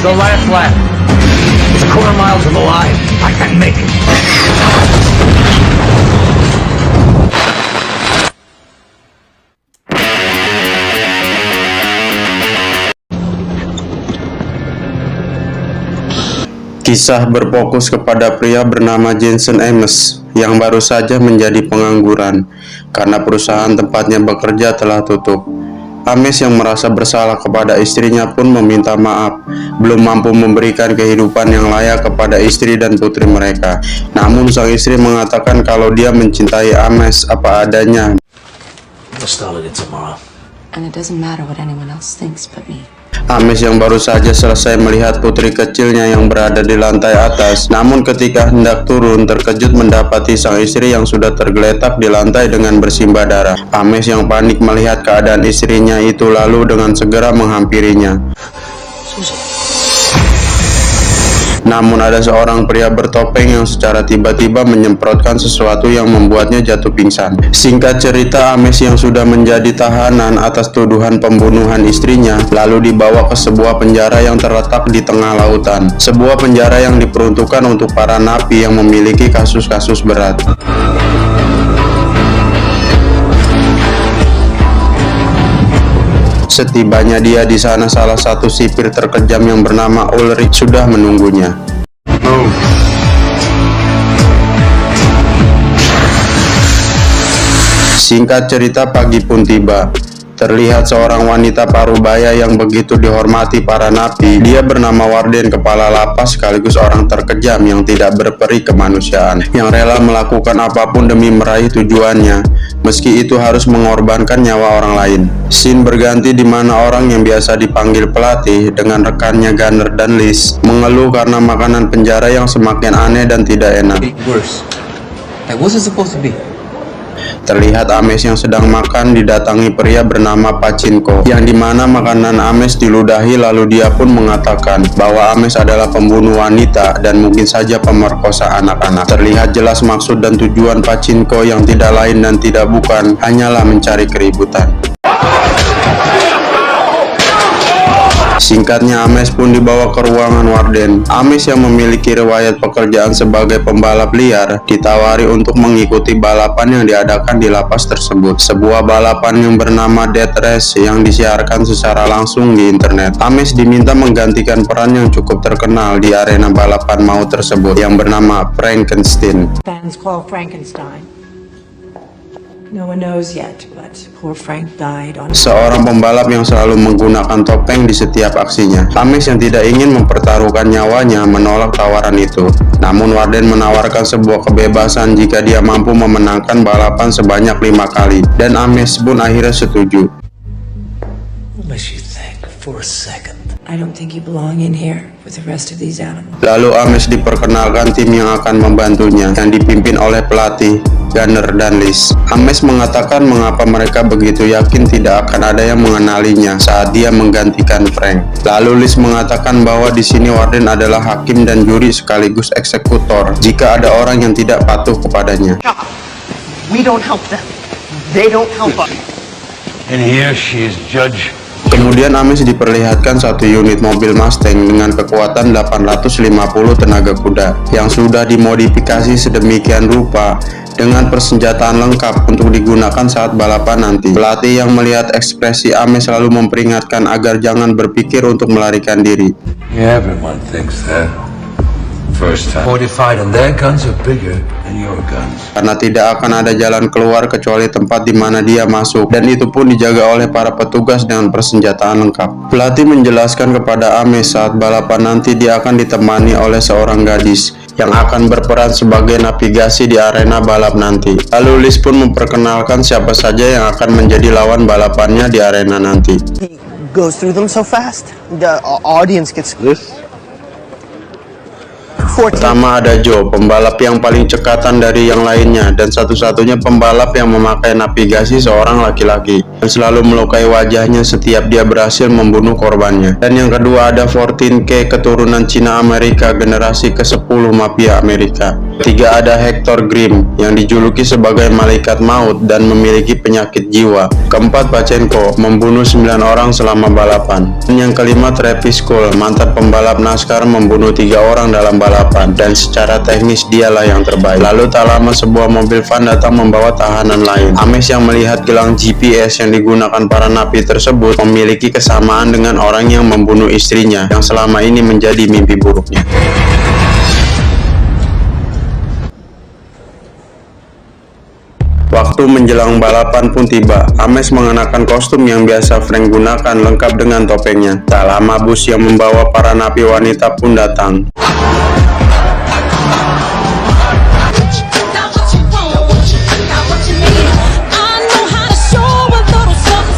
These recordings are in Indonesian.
the last lap. It's a quarter mile to the line. I can make it. Kisah berfokus kepada pria bernama Jason Ames yang baru saja menjadi pengangguran karena perusahaan tempatnya bekerja telah tutup. Ames yang merasa bersalah kepada istrinya pun meminta maaf, belum mampu memberikan kehidupan yang layak kepada istri dan putri mereka. Namun sang istri mengatakan kalau dia mencintai Ames apa adanya. We'll start it tomorrow. And it doesn't matter what anyone else thinks but me. Ames yang baru saja selesai melihat putri kecilnya yang berada di lantai atas, namun ketika hendak turun terkejut mendapati sang istri yang sudah tergeletak di lantai dengan bersimbah darah. Ames yang panik melihat keadaan istrinya itu lalu dengan segera menghampirinya. Namun ada seorang pria bertopeng yang secara tiba-tiba menyemprotkan sesuatu yang membuatnya jatuh pingsan. Singkat cerita, Ames yang sudah menjadi tahanan atas tuduhan pembunuhan istrinya lalu dibawa ke sebuah penjara yang terletak di tengah lautan. Sebuah penjara yang diperuntukkan untuk para napi yang memiliki kasus-kasus berat. Setibanya dia di sana, salah satu sipir terkejam yang bernama Ulrich sudah menunggunya. Singkat cerita, pagi pun tiba. Terlihat seorang wanita parubaya yang begitu dihormati para napi. Dia bernama Warden, kepala lapas sekaligus orang terkejam yang tidak berperi kemanusiaan, yang rela melakukan apapun demi meraih tujuannya, meski itu harus mengorbankan nyawa orang lain. Scene berganti di mana orang yang biasa dipanggil pelatih dengan rekannya Gunner dan Liz mengeluh karena makanan penjara yang semakin aneh dan tidak enak. What's it supposed to be? Terlihat Ames yang sedang makan didatangi pria bernama Pachinko, yang dimana makanan Ames diludahi lalu dia pun mengatakan bahwa Ames adalah pembunuh wanita dan mungkin saja pemerkosa anak-anak. Terlihat jelas maksud dan tujuan Pachinko yang tidak lain dan tidak bukan hanyalah mencari keributan. Singkatnya, Ames pun dibawa ke ruangan Warden. Ames yang memiliki riwayat pekerjaan sebagai pembalap liar ditawari untuk mengikuti balapan yang diadakan di lapas tersebut. Sebuah balapan yang bernama Death Race yang disiarkan secara langsung di internet. Ames diminta menggantikan peran yang cukup terkenal di arena balapan maut tersebut yang bernama Frankenstein. Fans call Frankenstein. No one knows yet, but poor Frank died on. Seorang pembalap yang selalu menggunakan topeng di setiap aksinya. Ames yang tidak ingin mempertaruhkan nyawanya menolak tawaran itu. Namun Warden menawarkan sebuah kebebasan jika dia mampu memenangkan balapan sebanyak 5 kali, dan Ames pun akhirnya setuju. What makes you think for a second? I don't think you belong in here with the rest of these animals. Lalu Ames diperkenalkan tim yang akan membantunya, yang dipimpin oleh pelatih Gunner dan Liz. Ames mengatakan mengapa mereka begitu yakin tidak akan ada yang mengenalinya saat dia menggantikan Frank. Lalu Liz mengatakan bahwa di sini Warden adalah hakim dan juri sekaligus eksekutor jika ada orang yang tidak patuh kepadanya. We don't help them. They don't help us. And here she is judge. Kemudian Ames diperlihatkan satu unit mobil Mustang dengan kekuatan 850 tenaga kuda yang sudah dimodifikasi sedemikian rupa dengan persenjataan lengkap untuk digunakan saat balapan nanti. Pelatih yang melihat ekspresi Ames selalu memperingatkan agar jangan berpikir untuk melarikan diri. Yeah, everyone thinks that. First time. Modified and their guns are bigger than your guns. Karena tidak akan ada jalan keluar kecuali tempat di mana dia masuk, dan itu pun dijaga oleh para petugas dengan persenjataan lengkap. Pelatih menjelaskan kepada Ames saat balapan nanti dia akan ditemani oleh seorang gadis yang akan berperan sebagai navigasi di arena balap nanti. Lalu Liz pun memperkenalkan siapa saja yang akan menjadi lawan balapannya di arena nanti. He goes through them so fast. The audience gets This? Pertama ada Joe, pembalap yang paling cekatan dari yang lainnya dan satu-satunya pembalap yang memakai navigasi seorang laki-laki dan selalu melukai wajahnya setiap dia berhasil membunuh korbannya. Dan yang kedua ada 14K, keturunan Cina Amerika, generasi ke-10 mafia Amerika. Ketiga ada Hector Grimm yang dijuluki sebagai malaikat maut dan memiliki penyakit jiwa. Keempat, Pachenko membunuh 9 orang selama balapan. Dan yang kelima, Travis Skoll, mantan pembalap NASCAR, membunuh 3 orang dalam balapan dan secara teknis dialah yang terbaik. Lalu tak lama sebuah mobil van datang membawa tahanan lain. Ames yang melihat gelang GPS yang digunakan para napi tersebut memiliki kesamaan dengan orang yang membunuh istrinya yang selama ini menjadi mimpi buruknya. Waktu menjelang balapan pun tiba. Ames mengenakan kostum yang biasa Frank gunakan lengkap dengan topengnya. Tak lama bus yang membawa para napi wanita pun datang.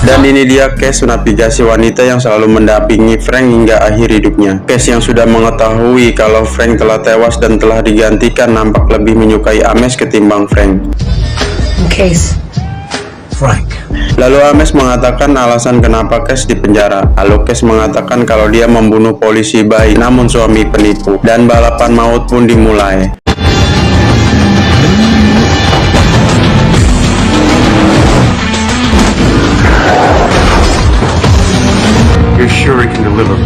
Dan ini dia Cash, navigasi wanita yang selalu mendampingi Frank hingga akhir hidupnya. Cash yang sudah mengetahui kalau Frank telah tewas dan telah digantikan nampak lebih menyukai Ames ketimbang Frank. Case. Frank. Lalu Ames mengatakan alasan kenapa Cash dipenjara. Lalu Cash mengatakan kalau dia membunuh polisi baik namun suami penipu. Dan balapan maut pun dimulai. You're sure he can deliver?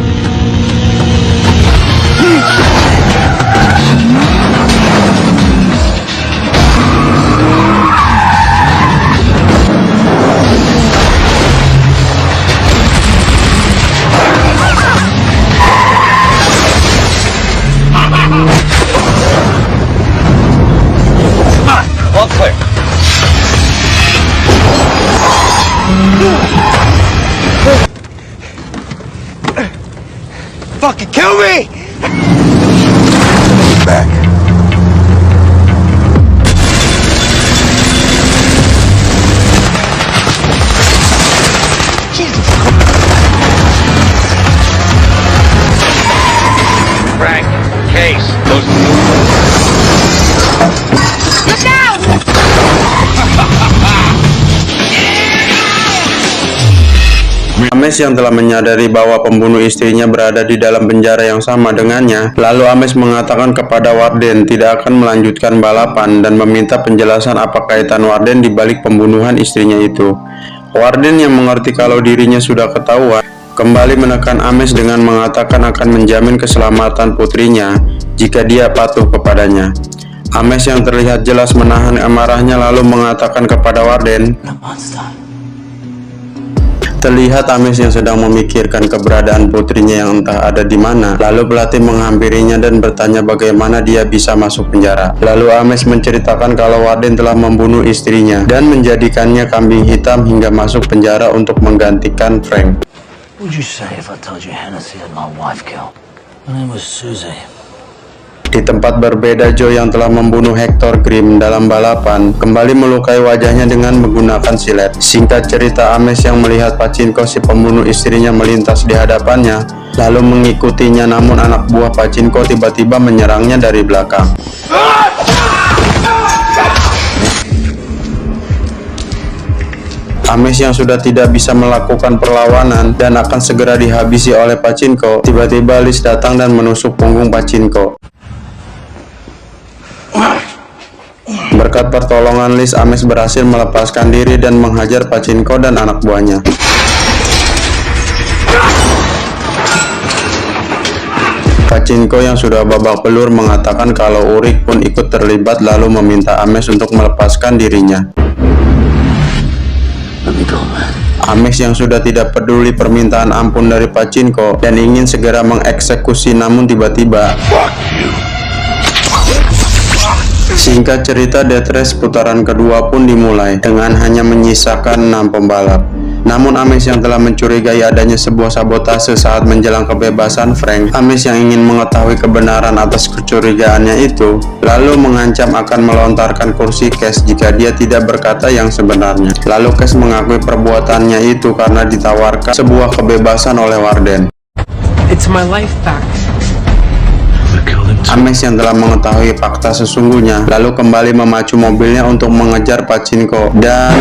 All clear. Fucking kill me! Back. Frank, Case, those... Look out! Ames yang telah menyadari bahwa pembunuh istrinya berada di dalam penjara yang sama dengannya, lalu Ames mengatakan kepada Warden tidak akan melanjutkan balapan dan meminta penjelasan apa kaitan Warden di balik pembunuhan istrinya itu. Warden yang mengerti kalau dirinya sudah ketahuan, kembali menekan Ames dengan mengatakan akan menjamin keselamatan putrinya jika dia patuh kepadanya. Ames yang terlihat jelas menahan amarahnya lalu mengatakan kepada Warden, terlihat Ames yang sedang memikirkan keberadaan putrinya yang entah ada di mana. Lalu pelatih menghampirinya dan bertanya bagaimana dia bisa masuk penjara. Lalu Ames menceritakan kalau Warden telah membunuh istrinya dan menjadikannya kambing hitam hingga masuk penjara untuk menggantikan Frank. What would you say if I told you Hennessy had my wife killed? Her name was Susie. Di tempat berbeda, Joe yang telah membunuh Hector Grimm dalam balapan kembali melukai wajahnya dengan menggunakan silet. Singkat cerita, Ames yang melihat Pachinko si pembunuh istrinya melintas di hadapannya lalu mengikutinya, namun anak buah Pachinko tiba-tiba menyerangnya dari belakang. Ames yang sudah tidak bisa melakukan perlawanan dan akan segera dihabisi oleh Pachinko, tiba-tiba Liz datang dan menusuk punggung Pachinko. Berkat pertolongan Liz, Ames berhasil melepaskan diri dan menghajar Pachinko dan anak buahnya. Pachinko yang sudah babak belur mengatakan kalau Ulrich pun ikut terlibat lalu meminta Ames untuk melepaskan dirinya. Ames yang sudah tidak peduli permintaan ampun dari Pachinko dan ingin segera mengeksekusi, namun tiba-tiba singkat cerita, Death Race putaran kedua pun dimulai dengan hanya menyisakan 6 pembalap. Namun Ames yang telah mencurigai adanya sebuah sabotase saat menjelang kebebasan Frank, Ames yang ingin mengetahui kebenaran atas kecurigaannya itu, lalu mengancam akan melontarkan kursi Cash jika dia tidak berkata yang sebenarnya. Lalu Cash mengakui perbuatannya itu karena ditawarkan sebuah kebebasan oleh Warden. It's my life back. Ames yang telah mengetahui fakta sesungguhnya lalu kembali memacu mobilnya untuk mengejar Pachinko dan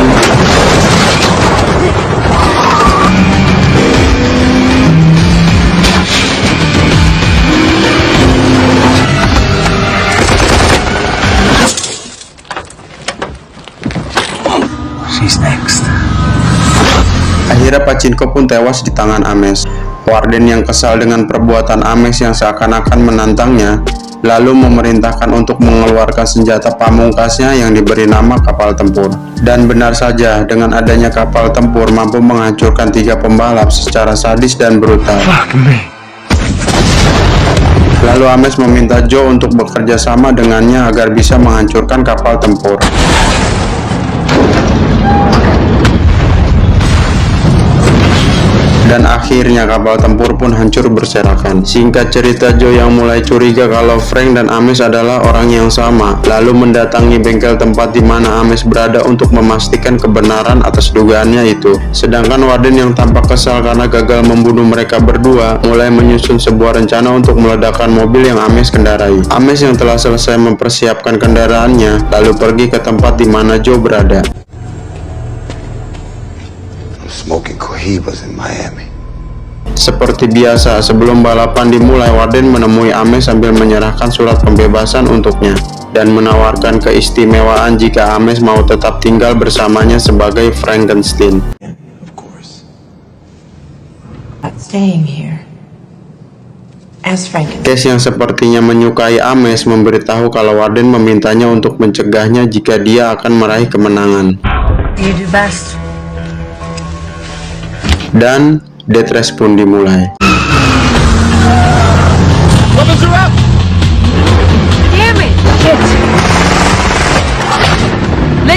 Akhirnya Pachinko pun tewas di tangan Ames. Warden yang kesal dengan perbuatan Ames yang seakan-akan menantangnya, lalu memerintahkan untuk mengeluarkan senjata pamungkasnya yang diberi nama kapal tempur. Dan benar saja, dengan adanya kapal tempur mampu menghancurkan 3 pembalap secara sadis dan brutal. Lalu Ames meminta Joe untuk bekerja sama dengannya agar bisa menghancurkan kapal tempur. Dan akhirnya kapal tempur pun hancur berserakan. Singkat cerita, Joe yang mulai curiga kalau Frank dan Ames adalah orang yang sama, lalu mendatangi bengkel tempat di mana Ames berada untuk memastikan kebenaran atas dugaannya itu. Sedangkan Warden yang tampak kesal karena gagal membunuh mereka berdua, mulai menyusun sebuah rencana untuk meledakkan mobil yang Ames kendarai. Ames yang telah selesai mempersiapkan kendaraannya, lalu pergi ke tempat di mana Joe berada. Smoking Cohibas in Miami. Seperti biasa, sebelum balapan dimulai, Warden menemui Ames sambil menyerahkan surat pembebasan untuknya dan menawarkan keistimewaan jika Ames mau tetap tinggal bersamanya sebagai Frankenstein. Of course. Not staying here. As Frankenstein. Kes yang sepertinya menyukai Ames memberitahu kalau Warden memintanya untuk mencegahnya jika dia akan meraih kemenangan. You do best. Dan death race pun dimulai. Weapons are up! Damn it!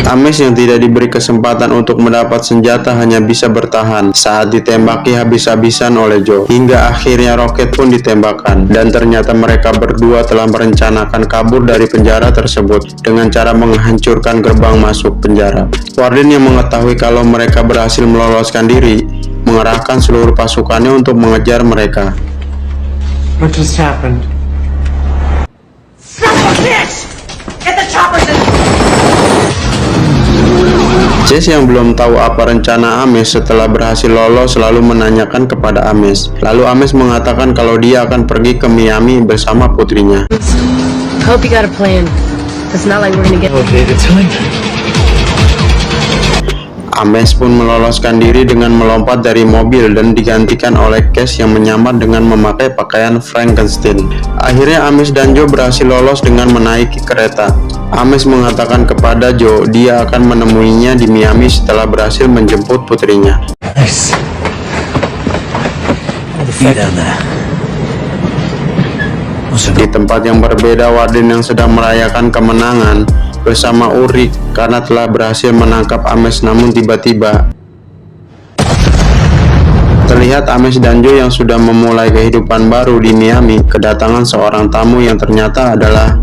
Ames yang tidak diberi kesempatan untuk mendapat senjata hanya bisa bertahan saat ditembaki habis-habisan oleh Joe. Hingga akhirnya roket pun ditembakkan, dan ternyata mereka berdua telah merencanakan kabur dari penjara tersebut dengan cara menghancurkan gerbang masuk penjara. Warden yang mengetahui kalau mereka berhasil meloloskan diri, mengerahkan seluruh pasukannya untuk mengejar mereka. What just happened? Chase yang belum tahu apa rencana Ames setelah berhasil lolos selalu menanyakan kepada Ames. Lalu Ames mengatakan kalau dia akan pergi ke Miami bersama putrinya. Hope you got a plan. It's not like we're gonna get. Ames pun meloloskan diri dengan melompat dari mobil dan digantikan oleh Cash yang menyamar dengan memakai pakaian Frankenstein. Akhirnya Ames dan Joe berhasil lolos dengan menaiki kereta. Ames mengatakan kepada Joe dia akan menemuinya di Miami setelah berhasil menjemput putrinya. Nice. How the fuck down there? Di tempat yang berbeda, Warden yang sedang merayakan kemenangan bersama Ulrich karena telah berhasil menangkap Ames, namun tiba-tiba terlihat Ames dan Joe yang sudah memulai kehidupan baru di Miami kedatangan seorang tamu yang ternyata adalah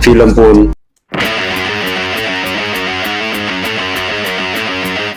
film pun